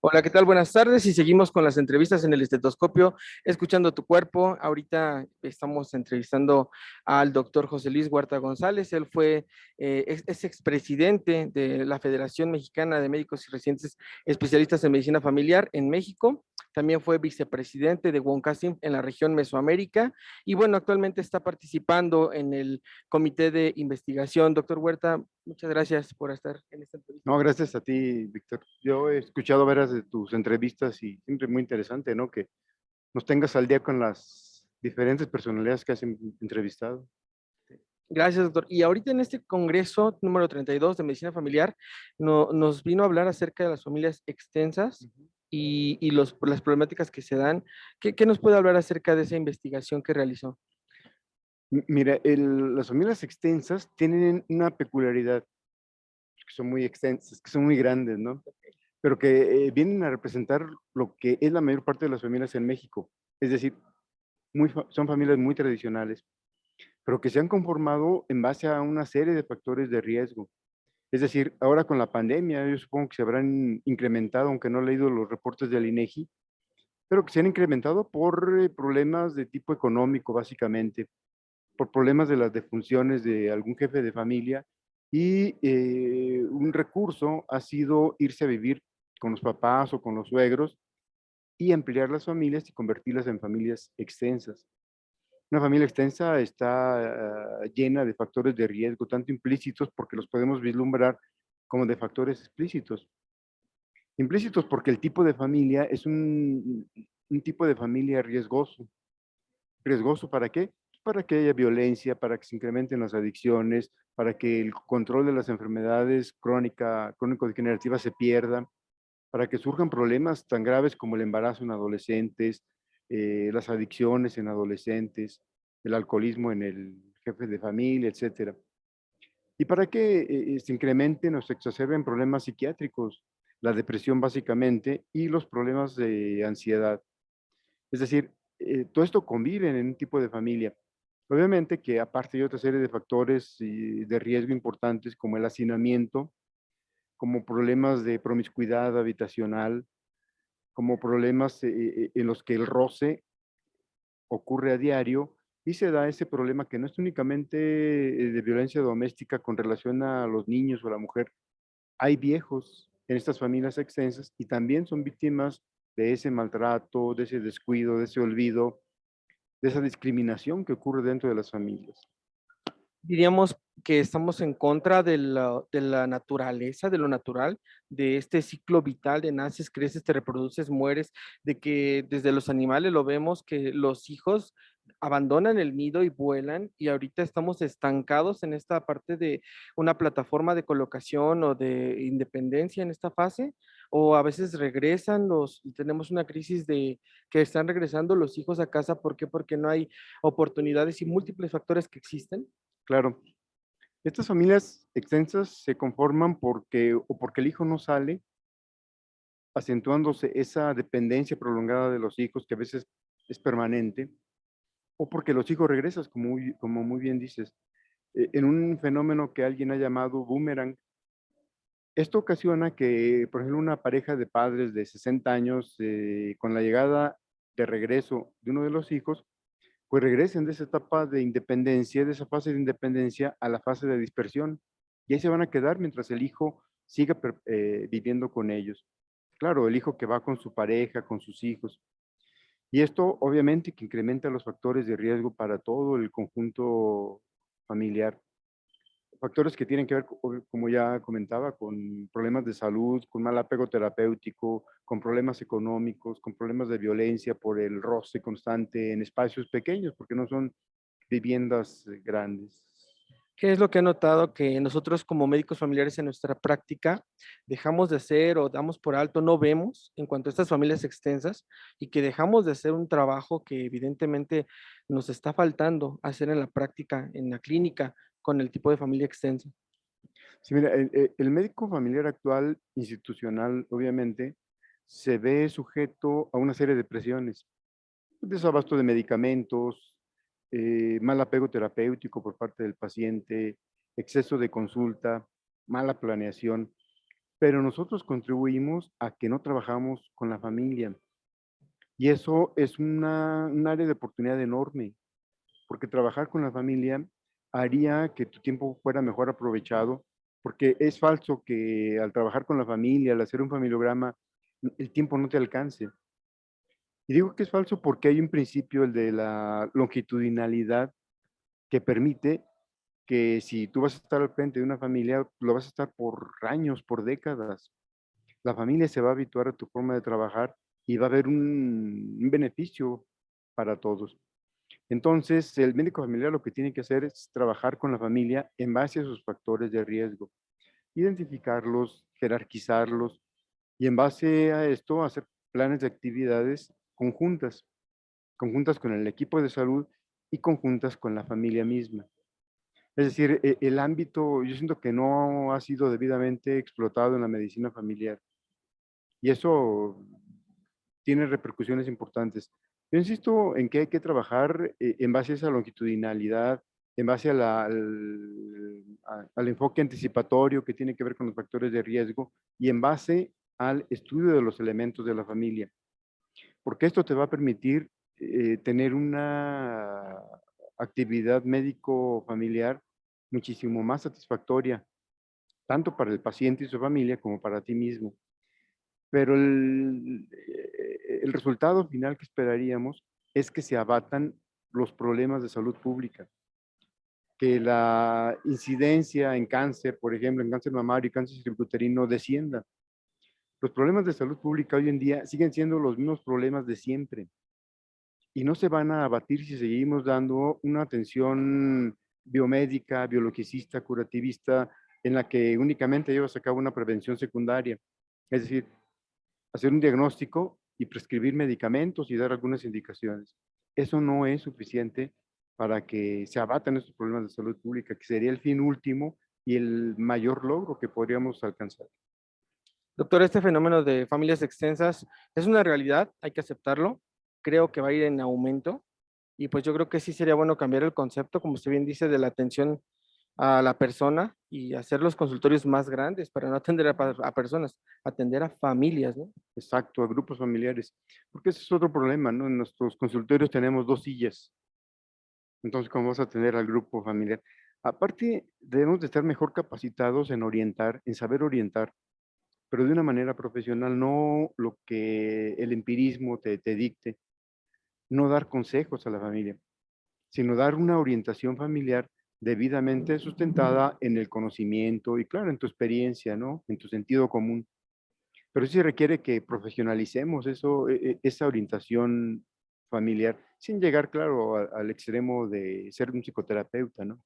Hola, ¿qué tal? Buenas tardes y seguimos con las entrevistas en el estetoscopio, escuchando tu cuerpo. Ahorita estamos entrevistando al doctor José Luis Huerta González. Él fue, es expresidente de la Federación Mexicana de Médicos y Residentes Especialistas en Medicina Familiar en México. También fue vicepresidente de WONCASIM en la región Mesoamérica. Y bueno, actualmente está participando en el comité de investigación. Doctor Huerta, muchas gracias por estar en esta entrevista. No, gracias a ti, Víctor. Yo he escuchado varias de tus entrevistas y siempre muy interesante, ¿no? Que nos tengas al día con las diferentes personalidades que has entrevistado. Gracias, doctor. Y ahorita en este congreso número 32 de medicina familiar, nos vino a hablar acerca de las familias extensas Ujú. y las problemáticas que se dan. ¿Qué nos puede hablar acerca de esa investigación que realizó? Mira, las familias extensas tienen una peculiaridad, que son muy extensas, que son muy grandes, ¿no? Pero que vienen a representar lo que es la mayor parte de las familias en México. Es decir, son familias muy tradicionales, pero que se han conformado en base a una serie de factores de riesgo. Es decir, ahora con la pandemia, yo supongo que se habrán incrementado, aunque no he leído los reportes del INEGI, pero que se han incrementado por problemas de tipo económico, básicamente, por problemas de las defunciones de algún jefe de familia, y un recurso ha sido irse a vivir con los papás o con los suegros y ampliar las familias y convertirlas en familias extensas. Una familia extensa está llena de factores de riesgo, tanto implícitos porque los podemos vislumbrar, como de factores explícitos. Implícitos porque el tipo de familia es un tipo de familia riesgoso. ¿Riesgoso para qué? Para que haya violencia, para que se incrementen las adicciones, para que el control de las enfermedades crónico-degenerativas se pierda, para que surjan problemas tan graves como el embarazo en adolescentes, las adicciones en adolescentes, el alcoholismo en el jefe de familia, etcétera. Y para que se incrementen o se exacerben problemas psiquiátricos, la depresión básicamente, y los problemas de ansiedad. Es decir, todo esto convive en un tipo de familia. Obviamente que aparte hay otra serie de factores de riesgo importantes como el hacinamiento, como problemas de promiscuidad habitacional, como problemas en los que el roce ocurre a diario y se da ese problema que no es únicamente de violencia doméstica con relación a los niños o a la mujer. Hay viejos en estas familias extensas y también son víctimas de ese maltrato, de ese descuido, de ese olvido, de esa discriminación que ocurre dentro de las familias. Diríamos que estamos en contra de la naturaleza, de lo natural, de este ciclo vital de naces, creces, te reproduces, mueres, de que desde los animales lo vemos que los hijos abandonan el nido y vuelan y ahorita estamos estancados en esta parte de una plataforma de colocación o de independencia en esta fase, o a veces regresan tenemos una crisis de que están regresando los hijos a casa. ¿Por qué? Porque no hay oportunidades y múltiples factores que existen. Claro, estas familias extensas se conforman porque el hijo no sale, acentuándose esa dependencia prolongada de los hijos que a veces es permanente, o porque los hijos regresan, como muy bien dices, en un fenómeno que alguien ha llamado boomerang. Esto ocasiona que, por ejemplo, una pareja de padres de 60 años, con la llegada de regreso de uno de los hijos, pues regresen de esa etapa de independencia, de esa fase de independencia a la fase de dispersión. Y ahí se van a quedar mientras el hijo siga viviendo con ellos. Claro, el hijo que va con su pareja, con sus hijos. Y esto obviamente que incrementa los factores de riesgo para todo el conjunto familiar. Factores que tienen que ver, como ya comentaba, con problemas de salud, con mal apego terapéutico, con problemas económicos, con problemas de violencia por el roce constante en espacios pequeños, porque no son viviendas grandes. ¿Qué es lo que he notado que nosotros como médicos familiares en nuestra práctica dejamos de hacer o damos por alto, no vemos en cuanto a estas familias extensas y que dejamos de hacer un trabajo que evidentemente nos está faltando hacer en la práctica, en la clínica, con el tipo de familia extensa? Sí, mira, el médico familiar actual, institucional, obviamente, se ve sujeto a una serie de presiones, desabasto de medicamentos, mal apego terapéutico por parte del paciente, exceso de consulta, mala planeación. pero nosotros contribuimos a que no trabajamos con la familia. Y eso es un área de oportunidad enorme, porque trabajar con la familia haría que tu tiempo fuera mejor aprovechado, porque es falso que al trabajar con la familia, al hacer un familiograma, el tiempo no te alcance. Y digo que es falso porque hay un principio, el de la longitudinalidad, que permite que si tú vas a estar al frente de una familia, lo vas a estar por años, por décadas. La familia se va a habituar a tu forma de trabajar y va a haber un beneficio para todos. Entonces, el médico familiar lo que tiene que hacer es trabajar con la familia en base a sus factores de riesgo, identificarlos, jerarquizarlos y en base a esto hacer planes de actividades conjuntas con el equipo de salud y conjuntas con la familia misma. Es decir, el ámbito, yo siento que no ha sido debidamente explotado en la medicina familiar y eso tiene repercusiones importantes. Yo insisto en que hay que trabajar en base a esa longitudinalidad, en base al enfoque anticipatorio que tiene que ver con los factores de riesgo y en base al estudio de los elementos de la familia, porque esto te va a permitir tener una actividad médico-familiar muchísimo más satisfactoria, tanto para el paciente y su familia como para ti mismo. Pero el resultado final que esperaríamos es que se abatan los problemas de salud pública, que la incidencia en cáncer, por ejemplo, en cáncer mamario y cáncer cervicuterino descienda. Los problemas de salud pública hoy en día siguen siendo los mismos problemas de siempre y no se van a abatir si seguimos dando una atención biomédica, biologicista, curativista, en la que únicamente llevas a cabo una prevención secundaria. Es decir, hacer un diagnóstico y prescribir medicamentos y dar algunas indicaciones. Eso no es suficiente para que se abatan estos problemas de salud pública, que sería el fin último y el mayor logro que podríamos alcanzar. Doctor, este fenómeno de familias extensas es una realidad, hay que aceptarlo. Creo que va a ir en aumento y pues yo creo que sí sería bueno cambiar el concepto, como usted bien dice, de la atención a la persona y hacer los consultorios más grandes para no atender a personas, atender a familias, ¿no? Exacto, a grupos familiares. Porque ese es otro problema, ¿no? En nuestros consultorios tenemos 2 sillas. Entonces, ¿cómo vas a atender al grupo familiar? Aparte, debemos de estar mejor capacitados en orientar, en saber orientar, pero de una manera profesional, no lo que el empirismo te dicte, no dar consejos a la familia, sino dar una orientación familiar debidamente sustentada en el conocimiento y, claro, en tu experiencia, ¿no? En tu sentido común. Pero sí requiere que profesionalicemos esa orientación familiar, sin llegar, claro, al extremo de ser un psicoterapeuta, ¿no?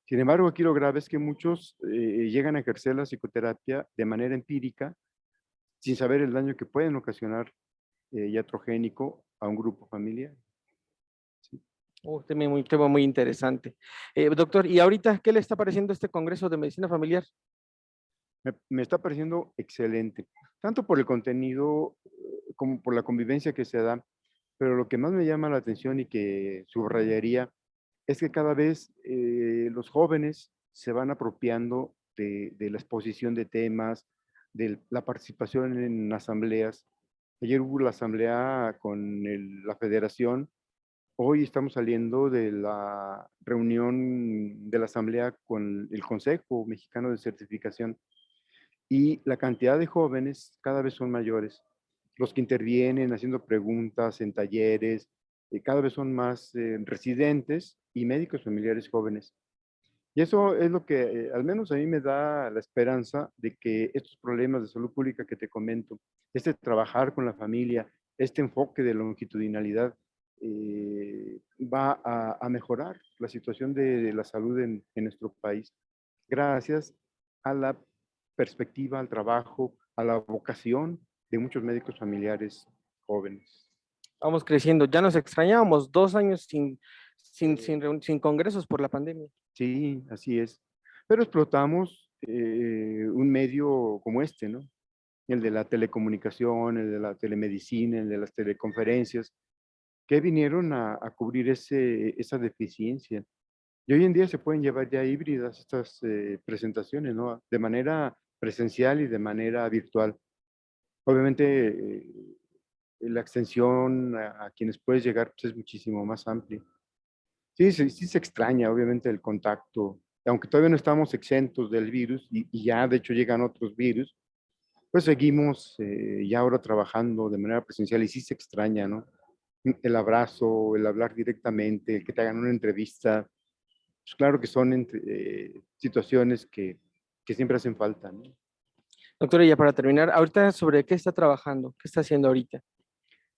Sin embargo, aquí lo grave es que muchos llegan a ejercer la psicoterapia de manera empírica, sin saber el daño que pueden ocasionar iatrogénico a un grupo familiar. ¿Sí? Tema muy interesante. Doctor, ¿y ahorita qué le está pareciendo este Congreso de Medicina Familiar? Me está pareciendo excelente, tanto por el contenido como por la convivencia que se da, pero lo que más me llama la atención y que subrayaría es que cada vez los jóvenes se van apropiando de la exposición de temas, de la participación en asambleas. Ayer hubo la asamblea con la federación, hoy estamos saliendo de la reunión de la asamblea con el Consejo Mexicano de Certificación y la cantidad de jóvenes cada vez son mayores. Los que intervienen haciendo preguntas en talleres, cada vez son más residentes y médicos familiares jóvenes. Y eso es lo que al menos a mí me da la esperanza de que estos problemas de salud pública que te comento, este trabajar con la familia, este enfoque de longitudinalidad, va a mejorar la situación de la salud en nuestro país, gracias a la perspectiva, al trabajo, a la vocación de muchos médicos familiares jóvenes. Vamos creciendo, ya nos extrañábamos 2 años sin congresos por la pandemia. Sí, así es. Pero explotamos un medio como este, ¿no? El de la telecomunicación, el de la telemedicina, el de las teleconferencias, que vinieron a cubrir esa deficiencia. Y hoy en día se pueden llevar ya híbridas estas presentaciones, ¿no? De manera presencial y de manera virtual. Obviamente, la extensión a quienes puedes llegar, pues, es muchísimo más amplia. Sí, sí se extraña, obviamente, el contacto, aunque todavía no estamos exentos del virus y ya, de hecho, llegan otros virus, pues seguimos, ya ahora trabajando de manera presencial y sí se extraña, ¿no? El abrazo, el hablar directamente, el que te hagan una entrevista, pues claro que son situaciones que siempre hacen falta, ¿no? Doctor, y ya para terminar, ahorita sobre qué está trabajando, qué está haciendo ahorita.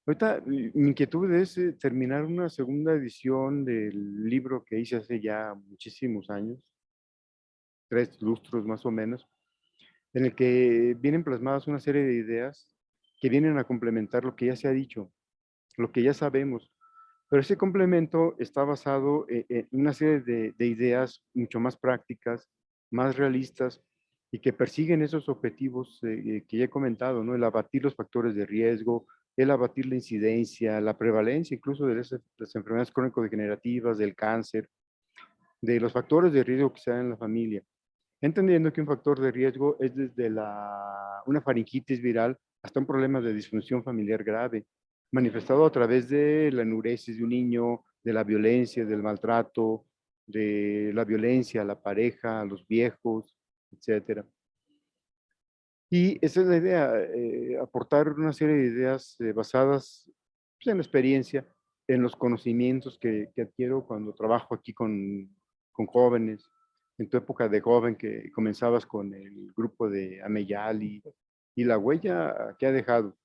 Ahorita mi inquietud es terminar una segunda edición del libro que hice hace ya muchísimos años, 3 lustros más o menos, en el que vienen plasmadas una serie de ideas que vienen a complementar lo que ya se ha dicho, lo que ya sabemos. Pero ese complemento está basado en una serie de ideas mucho más prácticas, más realistas y que persiguen esos objetivos que ya he comentado, ¿no? El abatir los factores de riesgo, el abatir la incidencia, la prevalencia incluso de las enfermedades crónico-degenerativas, del cáncer, de los factores de riesgo que se dan en la familia. Entendiendo que un factor de riesgo es desde una faringitis viral hasta un problema de disfunción familiar grave, manifestado a través de la enuresis de un niño, de la violencia, del maltrato, de la violencia a la pareja, a los viejos, etcétera. Y esa es la idea, aportar una serie de ideas basadas, pues, en la experiencia, en los conocimientos que adquiero cuando trabajo aquí con jóvenes. En tu época de joven que comenzabas con el grupo de Ameyali y la huella que ha dejado.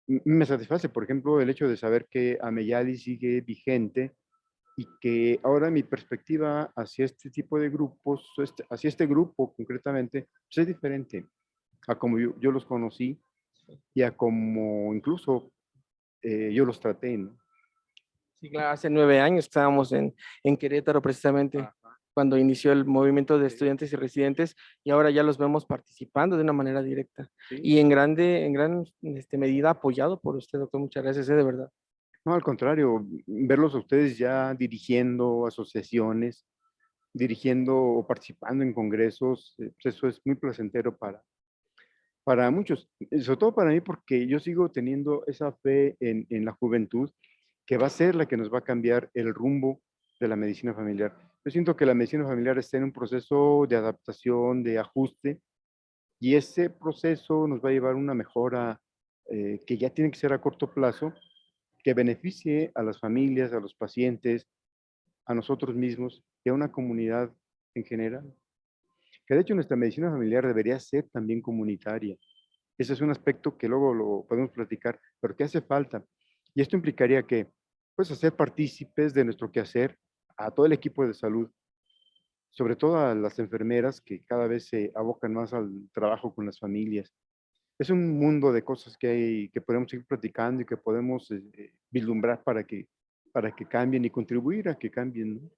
Me satisface, por ejemplo, el hecho de saber que Ameyali sigue vigente y que ahora mi perspectiva hacia este tipo de grupos, hacia este grupo concretamente, pues es diferente a como yo los conocí y a como incluso yo los traté, ¿no? Sí, claro, hace 9 años estábamos en Querétaro precisamente Ajá, cuando inició el movimiento de sí, estudiantes y residentes y ahora ya los vemos participando de una manera directa sí. y en gran medida apoyado por usted, doctor. Muchas gracias, de verdad. No, al contrario, verlos a ustedes ya dirigiendo asociaciones, dirigiendo o participando en congresos, pues eso es muy placentero para muchos, sobre todo para mí porque yo sigo teniendo esa fe en la juventud que va a ser la que nos va a cambiar el rumbo de la medicina familiar. Yo siento que la medicina familiar está en un proceso de adaptación, de ajuste, y ese proceso nos va a llevar a una mejora que ya tiene que ser a corto plazo, que beneficie a las familias, a los pacientes, a nosotros mismos y a una comunidad en general. Que de hecho nuestra medicina familiar debería ser también comunitaria. Ese es un aspecto que luego lo podemos platicar, pero que hace falta. Y esto implicaría que, pues, hacer partícipes de nuestro quehacer a todo el equipo de salud, sobre todo a las enfermeras que cada vez se abocan más al trabajo con las familias. Es un mundo de cosas que hay, que podemos ir platicando y que podemos vislumbrar para que cambien y contribuir a que cambien, ¿no?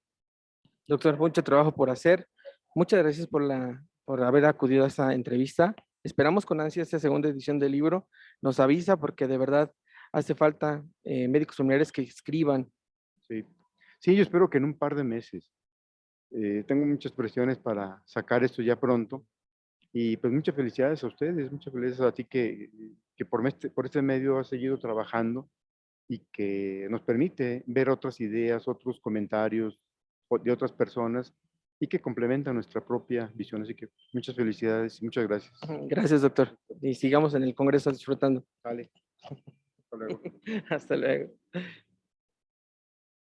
Doctor, mucho trabajo por hacer. Muchas gracias por haber acudido a esta entrevista. Esperamos con ansia esta segunda edición del libro. Nos avisa porque de verdad hace falta médicos familiares que escriban. Sí. Sí, yo espero que en un par de meses. Tengo muchas presiones para sacar esto ya pronto. Y pues muchas felicidades a ustedes, muchas felicidades a ti que por este medio has seguido trabajando y que nos permite ver otras ideas, otros comentarios de otras personas y que complementan nuestra propia visión. Así que muchas felicidades y muchas gracias. Gracias, doctor. Y sigamos en el Congreso disfrutando. Vale, hasta luego. Hasta luego.